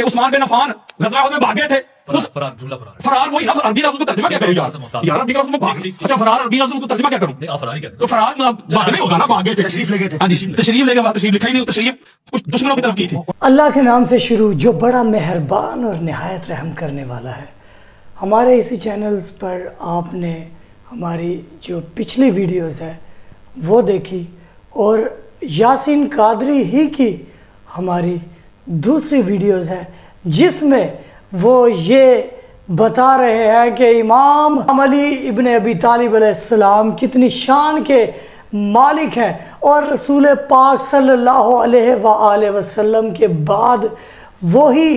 عثمان بن عفان غزوہ احد میں بھاگ گئے تھے. فرار وہی نا, عربی لفظ کو ترجمہ کیا کروں یار عربی لفظ میں اچھا فرار عربی لفظ کو ترجمہ کیا کروں؟ تو فرار بھاگنے ہوگا نا, بھاگ گئے تھے, تشریف لے گئے تھے. ہاں جی تشریف لے گئے, تشریف لکھا ہی نہیں, تشریف کچھ دشمنوں کی طرف کی تھی. اللہ کے نام سے شروع جو بڑا مہربان اور نہایت رحم کرنے والا ہے. ہمارے اسی چینلز پر آپ نے ہماری جو پچھلی ویڈیوز ہے وہ دیکھی, اور یاسین قادری ہی کی ہماری دوسری ویڈیوز ہے جس میں وہ یہ بتا رہے ہیں کہ امام علی ابن ابی طالب علیہ السلام کتنی شان کے مالک ہیں, اور رسول پاک صلی اللہ علیہ وآلہ وسلم کے بعد وہی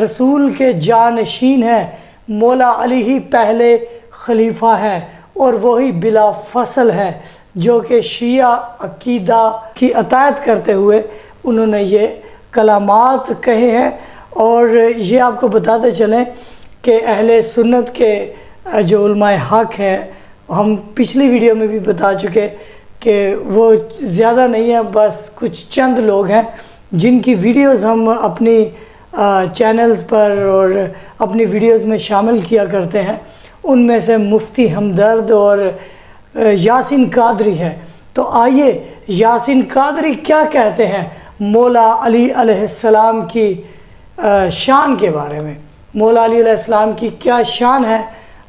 رسول کے جانشین ہیں. مولا علی ہی پہلے خلیفہ ہیں اور وہی بلا فصل ہے, جو کہ شیعہ عقیدہ کی عطایت کرتے ہوئے انہوں نے یہ کلمات کہے ہیں. اور یہ آپ کو بتاتے چلیں کہ اہل سنت کے جو علماء حق ہیں, ہم پچھلی ویڈیو میں بھی بتا چکے کہ وہ زیادہ نہیں ہے, بس کچھ چند لوگ ہیں جن کی ویڈیوز ہم اپنی چینلز پر اور اپنی ویڈیوز میں شامل کیا کرتے ہیں. ان میں سے مفتی ہمدرد اور یاسین قادری ہے. تو آئیے یاسین قادری کیا کہتے ہیں مولا علی علیہ السلام کی شان کے بارے میں. مولا علی علیہ السلام کی کیا شان ہے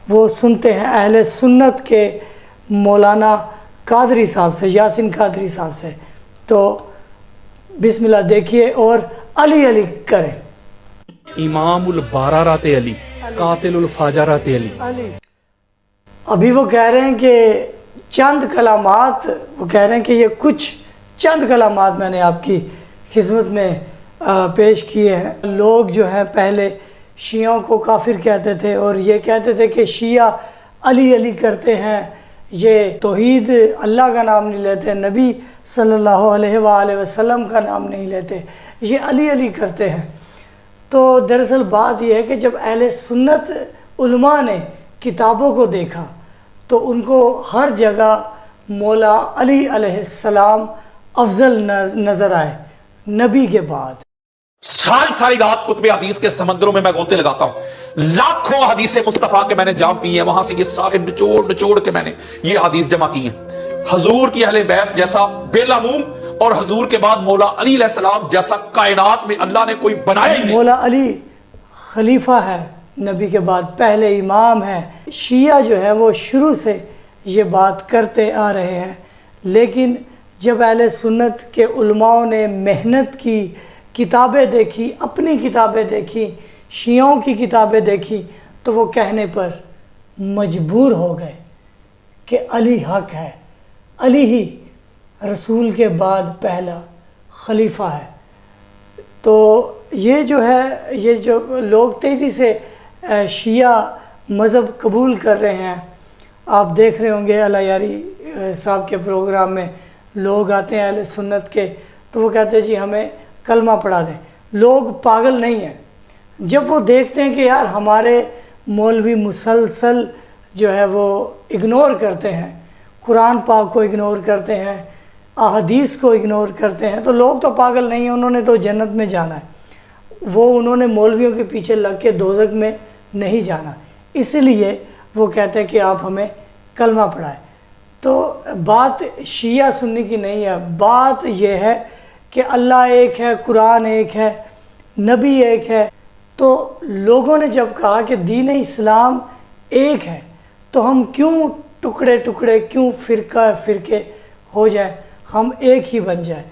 وہ سنتے ہیں اہل سنت کے مولانا قادری صاحب سے, یاسین قادری صاحب سے. تو بسم اللہ دیکھیے اور علی علی کریں. امام البارارات علی, قاتل الفاجرات علی. ابھی وہ کہہ رہے ہیں کہ چند کلمات, وہ کہہ رہے ہیں کہ یہ کچھ چند کلمات میں نے آپ کی خدمت میں پیش کیے ہیں. لوگ جو ہیں پہلے شیعوں کو کافر کہتے تھے اور یہ کہتے تھے کہ شیعہ علی علی کرتے ہیں, یہ توحید اللہ کا نام نہیں لیتے, نبی صلی اللہ علیہ وآلہ وسلم کا نام نہیں لیتے, یہ علی علی کرتے ہیں. تو دراصل بات یہ ہے کہ جب اہل سنت علماء نے کتابوں کو دیکھا تو ان کو ہر جگہ مولا علی علیہ السلام افضل نظر آئے نبی کے بعد. ساری رات کتب حدیث کے سمندروں میں غوطے لگاتا ہوں, لاکھوں حدیث مصطفیٰ کے میں نے جام پی ہیں, وہاں سے یہ سارے نچوڑ کے میں نے یہ حدیث جمع کی ہیں. حضور کی اہل بیت جیسا بے لاموم اور حضور کے بعد مولا علی علیہ السلام جیسا کائنات میں اللہ نے کوئی بنایا ہی نہیں. مولا علی خلیفہ ہے نبی کے بعد, پہلے امام ہے. شیعہ جو ہے وہ شروع سے یہ بات کرتے آ رہے ہیں, لیکن جب اہل سنت کے علماء نے محنت کی, کتابیں دیکھی, اپنی کتابیں دیکھی, شیعوں کی کتابیں دیکھی, تو وہ کہنے پر مجبور ہو گئے کہ علی حق ہے, علی ہی رسول کے بعد پہلا خلیفہ ہے. تو یہ جو ہے, یہ جو لوگ تیزی سے شیعہ مذہب قبول کر رہے ہیں, آپ دیکھ رہے ہوں گے اللہ یاری صاحب کے پروگرام میں لوگ آتے ہیں اہل سنت کے, تو وہ کہتے ہیں جی ہمیں کلمہ پڑھا دیں. لوگ پاگل نہیں ہیں, جب وہ دیکھتے ہیں کہ یار ہمارے مولوی مسلسل جو ہے وہ اگنور کرتے ہیں, قرآن پاک کو اگنور کرتے ہیں, احادیث کو اگنور کرتے ہیں, تو لوگ تو پاگل نہیں ہیں, انہوں نے تو جنت میں جانا ہے, وہ انہوں نے مولویوں کے پیچھے لگ کے دوزخ میں نہیں جانا. اس لیے وہ کہتے ہیں کہ آپ ہمیں کلمہ پڑھائیں. تو بات شیعہ سنی کی نہیں ہے, بات یہ ہے کہ اللہ ایک ہے, قرآن ایک ہے, نبی ایک ہے. تو لوگوں نے جب کہا کہ دین اسلام ایک ہے, تو ہم کیوں ٹکڑے ٹکڑے, کیوں فرقے ہو جائیں, ہم ایک ہی بن جائیں.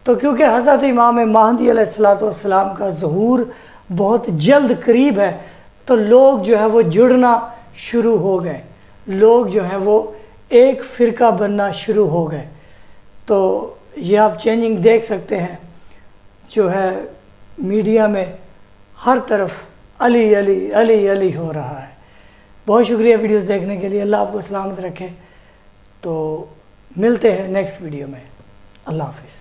تو کیونکہ حضرت امام مہدی علیہ السلام کا ظہور بہت جلد قریب ہے, تو لوگ جو ہے وہ جڑنا شروع ہو گئے, لوگ جو ہیں وہ ایک فرقہ بننا شروع ہو گئے. تو یہ آپ چینجنگ دیکھ سکتے ہیں, جو ہے میڈیا میں ہر طرف علی علی علی علی ہو رہا ہے. بہت شکریہ ویڈیوز دیکھنے کے لیے, اللہ آپ کو سلامت رکھے. تو ملتے ہیں نیکسٹ ویڈیو میں, اللہ حافظ.